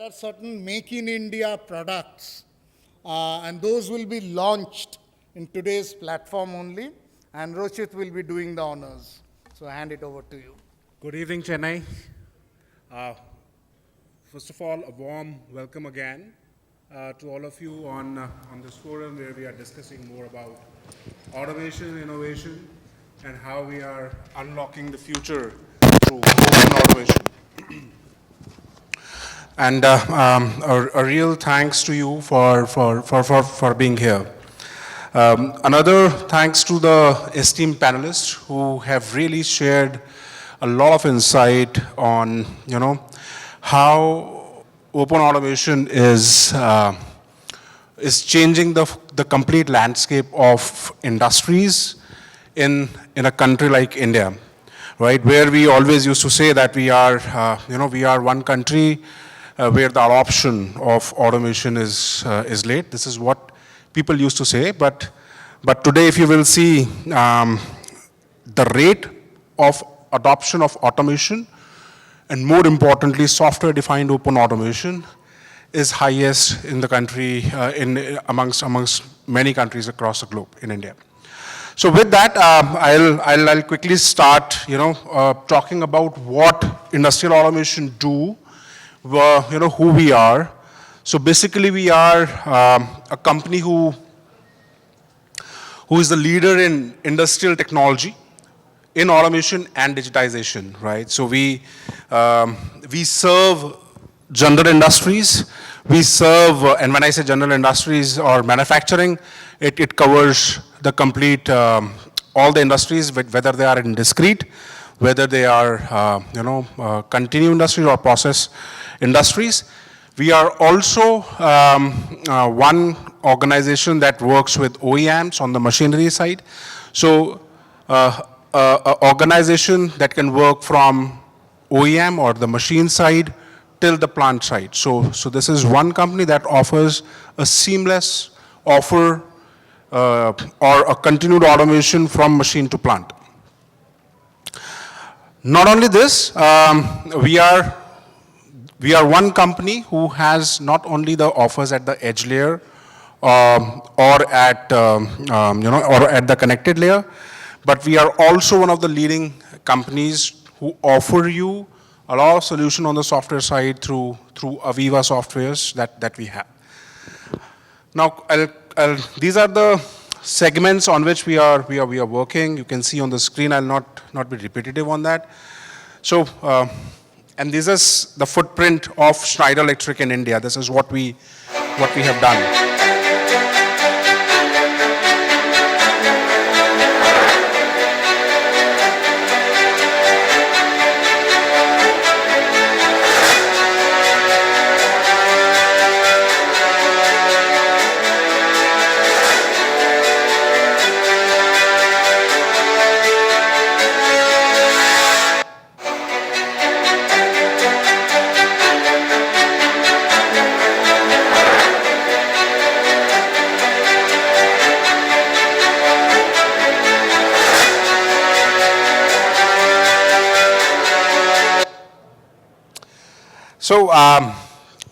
are certain Make in India products, and those will be launched in today's platform only, and Rochit will be doing the honors. So I hand it over to you. Good evening, Chennai. First of all, a warm welcome again to all of you on this forum where we are discussing more about automation, innovation, and how we are unlocking the future through open automation. And a real thanks to you for being here. Another thanks to the esteemed panelists who have really shared a lot of insight on, how open automation is changing the complete landscape of industries in a country like India, right? Where we always used to say that we are one country where the adoption of automation is late. This is what people used to say, but today, if you will see the rate of adoption of automation, and more importantly, software-defined open automation is highest in the country, amongst many countries across the globe in India. So with that, I'll quickly start, talking about what industrial automation do, who we are. So basically, we are a company who is the leader in industrial technology, in automation and digitization, right? So we serve general industries. We serve, and when I say general industries or manufacturing, it covers the complete, all the industries, whether they are in discrete, whether they are, continued industries or process industries. We are also one organization that works with OEMs on the machinery side. So an organization that can work from OEM or the machine side till the plant side. So this is one company that offers a seamless offer or a continued automation from machine to plant. Not only this, we are one company who has not only the offers at the edge layer or at the connected layer, but we are also one of the leading companies who offer you a lot of solution on the software side through Aviva softwares that we have. Now, these are the segments on which we are working. You can see on the screen. I'll not be repetitive on that. So. And this is the footprint of Schneider Electric in India. This is what we have done.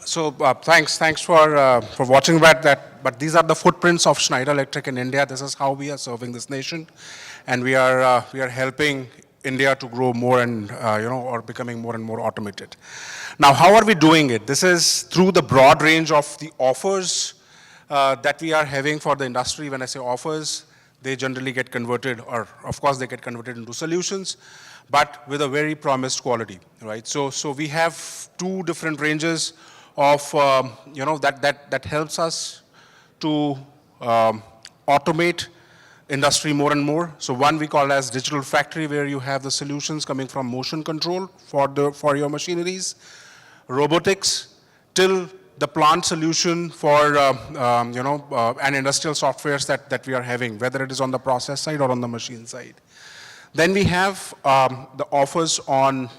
So, thanks for watching that. But these are the footprints of Schneider Electric in India. This is how we are serving this nation, and we are helping India to grow more and or becoming more and more automated. Now, how are we doing it? This is through the broad range of the offers that we are having for the industry. When I say offers, they generally get converted, or of course they get converted into solutions, but with a very promised quality, right? So we have two different ranges of, that helps us to automate industry more and more. So one we call as digital factory, where you have the solutions coming from motion control for your machineries, robotics, till the plant solution for, and industrial softwares that we are having, whether it is on the process side or on the machine side. Then we have the offers on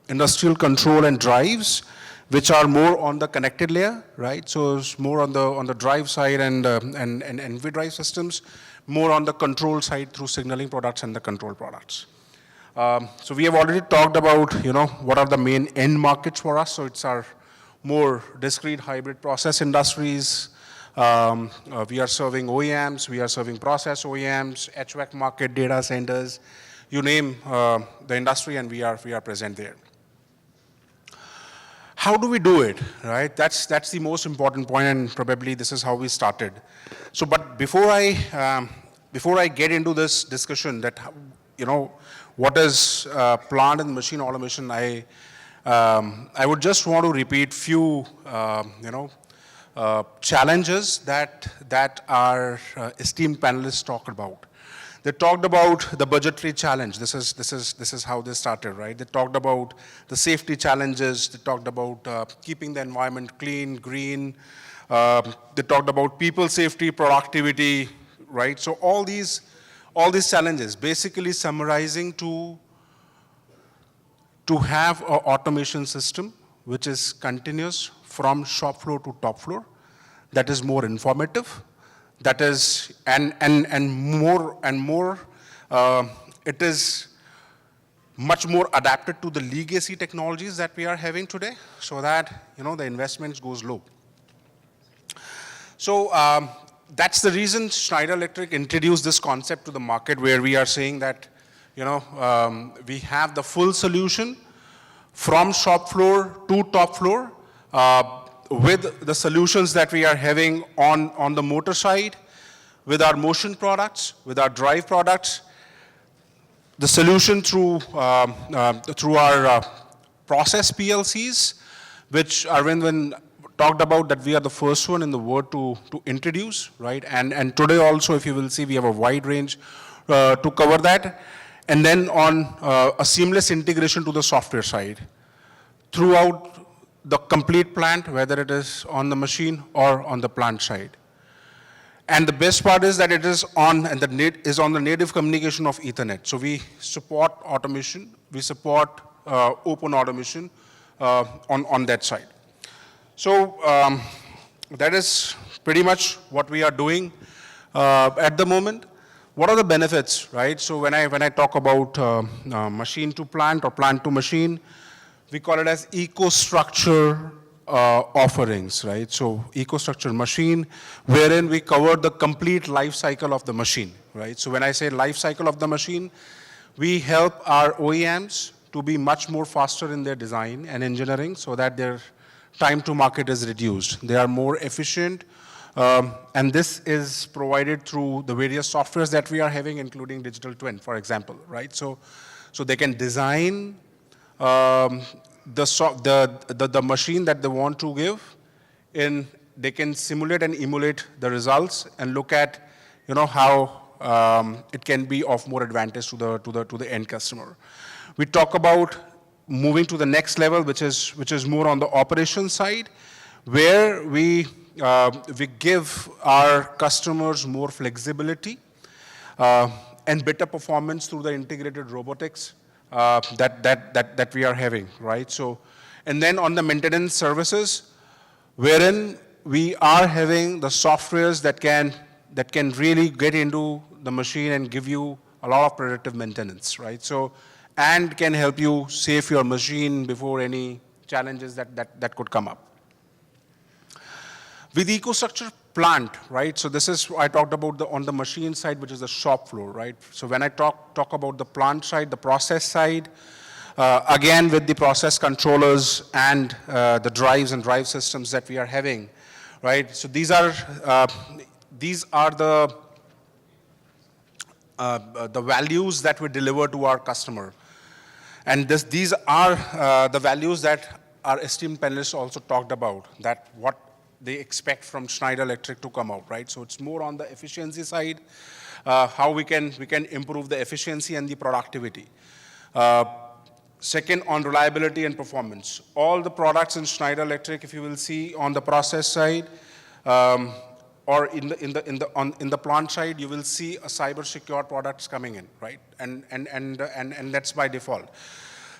industrial control and drives, which are more on the connected layer, right? So it's more on the drive side and NV drive systems, more on the control side through signaling products and the control products. So we have already talked about, what are the main end markets for us. So it's our more discrete hybrid process industries. We are serving OEMs, we are serving process OEMs, HVAC market, data centers, you name the industry, and we are present there. How do we do it, right? That's the most important point, and probably this is how we started. So, but before I get into this discussion, that what is plant and machine automation, I would just want to repeat few challenges that our esteemed panelists talked about. They talked about the budgetary challenge. This is how they started, right? They talked about the safety challenges. They talked about keeping the environment clean, green. They talked about people safety, productivity, right? So all these challenges, basically summarizing to have an automation system which is continuous from shop floor to top floor, that is more informative, that is, and more, it is much more adapted to the legacy technologies that we are having today, so that, the investments goes low. So that's the reason Schneider Electric introduced this concept to the market, where we are saying that, we have the full solution from shop floor to top floor, with the solutions that we are having on the motor side, with our motion products, with our drive products, the solution through our process PLCs, which Arvind talked about, that we are the first one in the world to introduce, right? And today also, if you will see, we have a wide range to cover that. And then on a seamless integration to the software side, throughout the complete plant, whether it is on the machine or on the plant side. And the best part is that it is on the native communication of Ethernet. So we support automation, we support open automation on that side. So that is pretty much what we are doing at the moment. What are the benefits, right? So when I talk about machine to plant or plant to machine, we call it as EcoStruxure offerings, right? So EcoStruxure machine, wherein we cover the complete life cycle of the machine, right? So when I say life cycle of the machine, we help our OEMs to be much more faster in their design and engineering, so that their time to market is reduced. They are more efficient, and this is provided through the various softwares that we are having, including digital twin, for example, right? So they can design the machine that they want to give, they can simulate and emulate the results and look at, how it can be of more advantage to the end customer. We talk about moving to the next level, which is more on the operations side, where we give our customers more flexibility and better performance through the integrated robotics that we are having, right? So, and then on the maintenance services, wherein we are having the softwares that can really get into the machine and give you a lot of predictive maintenance, right? So, and can help you save your machine before any challenges that could come up. With EcoStruxure plant, right? So this is, I talked about on the machine side, which is the shop floor, right? So when I talk about the plant side, the process side, again with the process controllers and the drives and drive systems that we are having, right? So these are the values that we deliver to our customer, and these are the values that our esteemed panelists also talked about, that what they expect from Schneider Electric to come out, right? So it's more on the efficiency side, how we can improve the efficiency and the productivity. Second, on reliability and performance. All the products in Schneider Electric, if you will see on the process side, or in the plant side, you will see a cyber secure products coming in, right? And that's by default.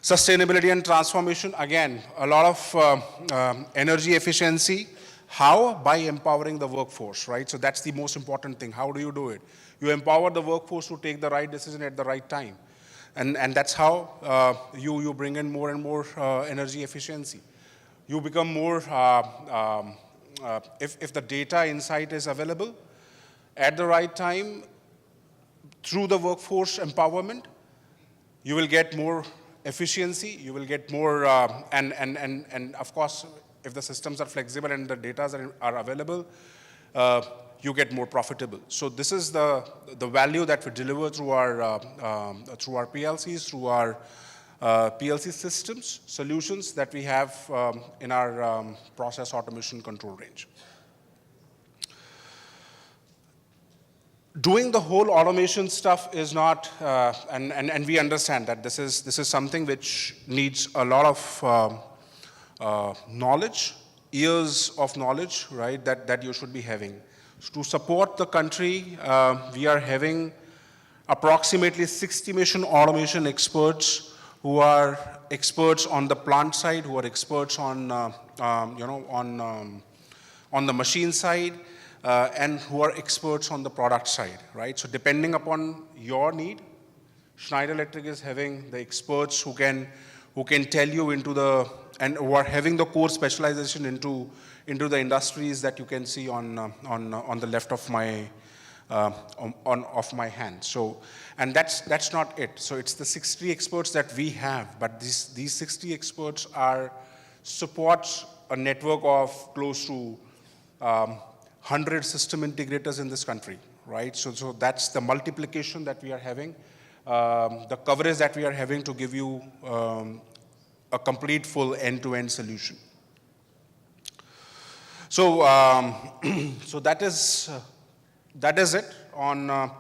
Sustainability and transformation, again, a lot of energy efficiency. How? By empowering the workforce, right? So that's the most important thing. How do you do it? You empower the workforce to take the right decision at the right time. And that's how you bring in more and more energy efficiency. you become more, if the data insight is available at the right time, through the workforce empowerment, you will get more efficiency, you will get more, and of course, if the systems are flexible and the data are available, you get more profitable. So this is the value that we deliver through our PLCs, through our PLC systems, solutions that we have in our process automation control range. Doing the whole automation stuff is not, and we understand that this is something which needs a lot of knowledge, years of knowledge, right, that you should be having. To support the country, we are having approximately 60 machine automation experts who are experts on the plant side, who are experts on, on the machine side, and who are experts on the product side, right? So depending upon your need, Schneider Electric is having the experts who can tell you into the, and who are having the core specialization into the industries that you can see on the left of my of my hand. So, and that's not it. So it's the 60 experts that we have, but these 60 experts supports a network of close to 100 system integrators in this country, right? So that's the multiplication that we are having, the coverage that we are having to give you a complete full end-to-end solution. So, so that is it on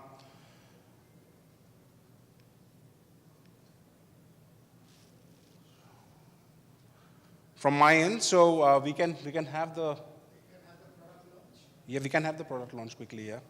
from my end. So we can have the we can have the product launch quickly. Yeah.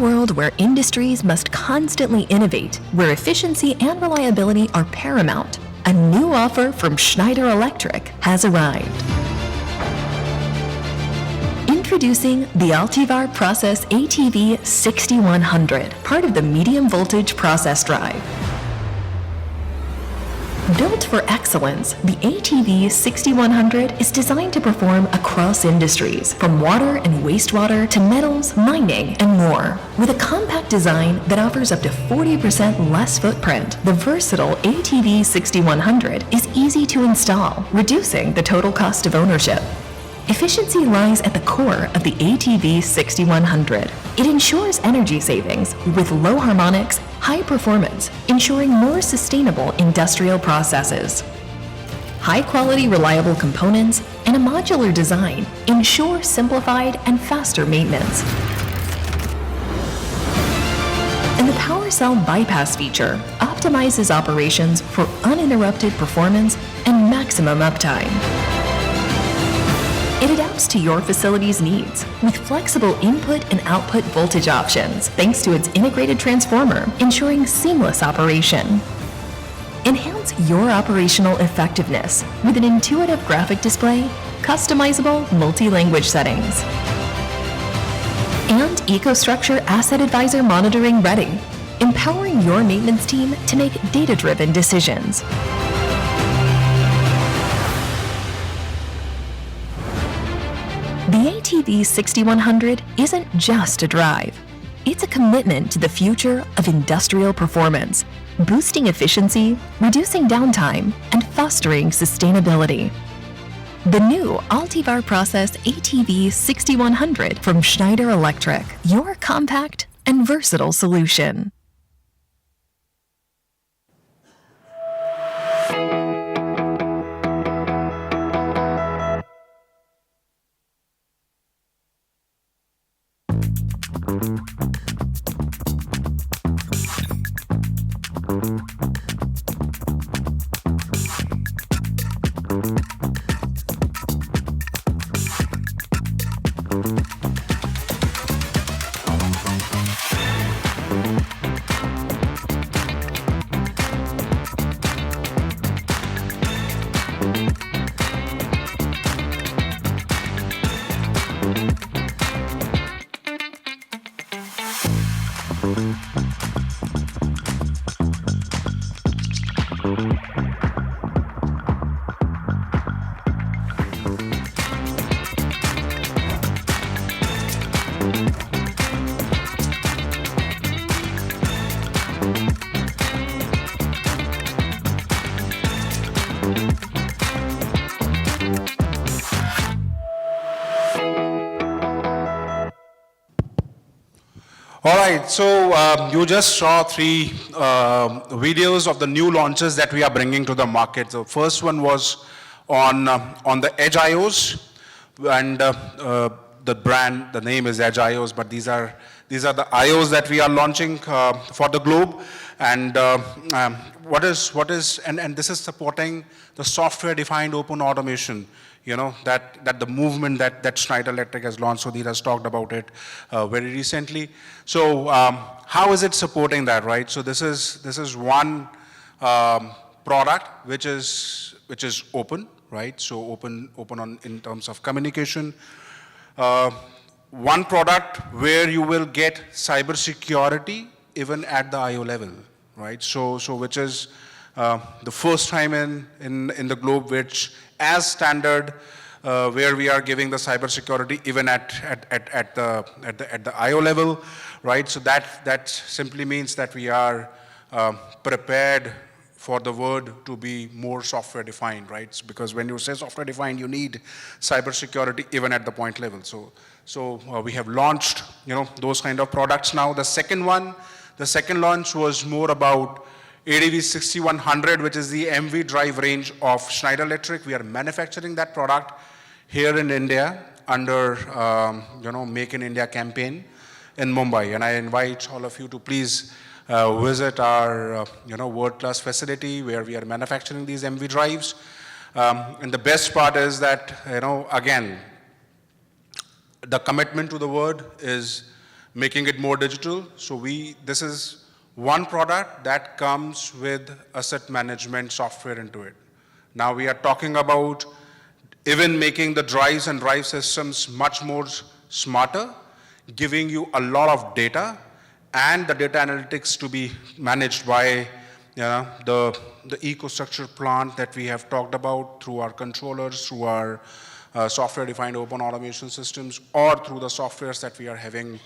World where industries must constantly innovate, where efficiency and reliability are paramount, a new offer from Schneider Electric has arrived. Introducing the Altivar Process ATV 6100, part of the medium voltage process drive. Built for excellence, the ATV 6100 is designed to perform across industries, from water and wastewater to metals, mining, and more. With a compact design that offers up to 40% less footprint, the versatile ATV 6100 is easy to install, reducing the total cost of ownership. Efficiency lies at the core of the ATV 6100. It ensures energy savings with low harmonics, high performance, ensuring more sustainable industrial processes. High-quality, reliable components and a modular design ensure simplified and faster maintenance. And the power cell bypass feature optimizes operations for uninterrupted performance and maximum uptime. It adapts to your facility's needs with flexible input and output voltage options thanks to its integrated transformer, ensuring seamless operation. Enhance your operational effectiveness with an intuitive graphic display, customizable multi-language settings, and EcoStruxure Asset Advisor monitoring ready, empowering your maintenance team to make data-driven decisions. The ATV 6100 isn't just a drive. It's a commitment to the future of industrial performance, boosting efficiency, reducing downtime, and fostering sustainability. The new Altivar Process ATV 6100 from Schneider Electric, your compact and versatile solution. All right, so you just saw three videos of the new launches that we are bringing to the market. The first one was on the Edge IOs, and the brand, the name is Edge IOs, but these are the IOs that we are launching for the globe. And and this is supporting the software-defined open automation. You know, that the movement that Schneider Electric has launched. Sudhir has talked about it very recently. So how is it supporting that, right? So this is one product which is open, right? So open in terms of communication. One product where you will get cybersecurity even at the IO level, right? So which is the first time in the globe which as standard where we are giving the cybersecurity even at the IO level, right? So that simply means that we are prepared for the word to be more software defined, right? So because when you say software defined, you need cybersecurity even at the point level. So we have launched, those kind of products now. The second launch was more about ADV 6100, which is the MV drive range of Schneider Electric. We are manufacturing that product here in India under, Make in India campaign in Mumbai. And I invite all of you to please visit our, world-class facility where we are manufacturing these MV drives. And the best part is that, again, the commitment to the word is making it more digital. So this is one product that comes with asset management software into it. Now we are talking about even making the drives and drive systems much more smarter, giving you a lot of data, and the data analytics to be managed by the EcoStruxure plant that we have talked about through our controllers, through our software-defined open automation systems, or through the softwares that we are having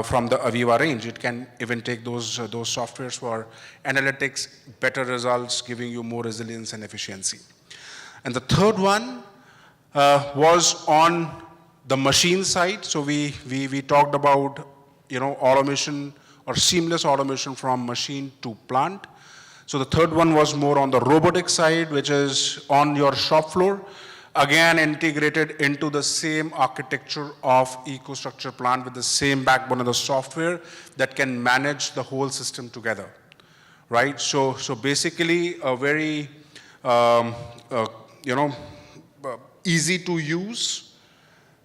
from the Aviva range. It can even take those softwares for analytics, better results, giving you more resilience and efficiency. And the third one was on the machine side. So we talked about, automation or seamless automation from machine to plant. So the third one was more on the robotic side, which is on your shop floor, again integrated into the same architecture of EcoStruxure plant with the same backbone of the software that can manage the whole system together, right? So basically a very, easy to use,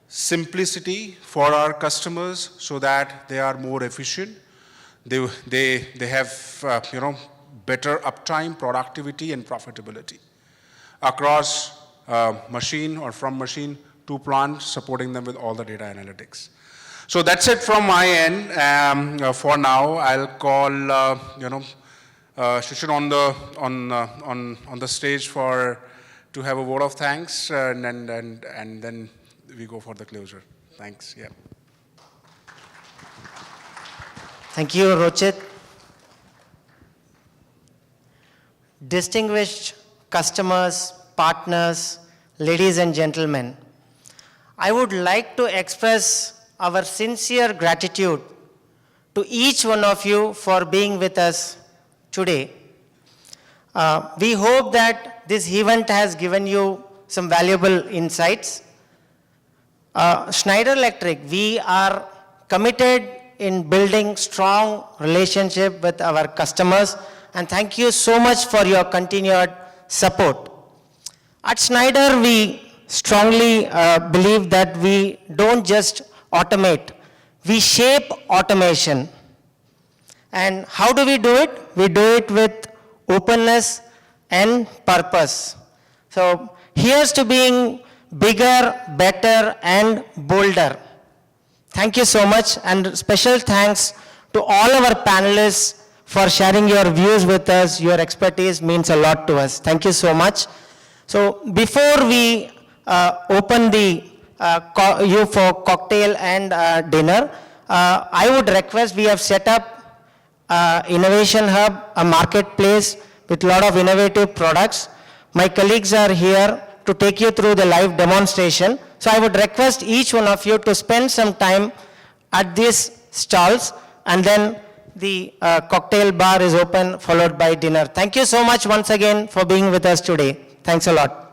simplicity for our customers so that they are more efficient. They have, better uptime, productivity, and profitability across machine or from machine to plant, supporting them with all the data analytics. So that's it from my end. For now, I'll call Shishir on the stage to have a vote of thanks, and then we go for the closure. Thanks. Yeah. Thank you, Rochit. Distinguished customers, partners, ladies and gentlemen, I would like to express our sincere gratitude to each one of you for being with us today. We hope that this event has given you some valuable insights. Schneider Electric, we are committed in building strong relationship with our customers, and thank you so much for your continued support. At Schneider, we strongly believe that we don't just automate, we shape automation. And how do we do it? We do it with openness and purpose. So here's to being bigger, better, and bolder. Thank you so much, and special thanks to all our panelists for sharing your views with us. Your expertise means a lot to us. Thank you so much. So before we open you for cocktail and dinner, I would request, we have set up Innovation Hub, a marketplace with a lot of innovative products. My colleagues are here to take you through the live demonstration. So I would request each one of you to spend some time at these stalls, and then the cocktail bar is open, followed by dinner. Thank you so much once again for being with us today. Thanks a lot.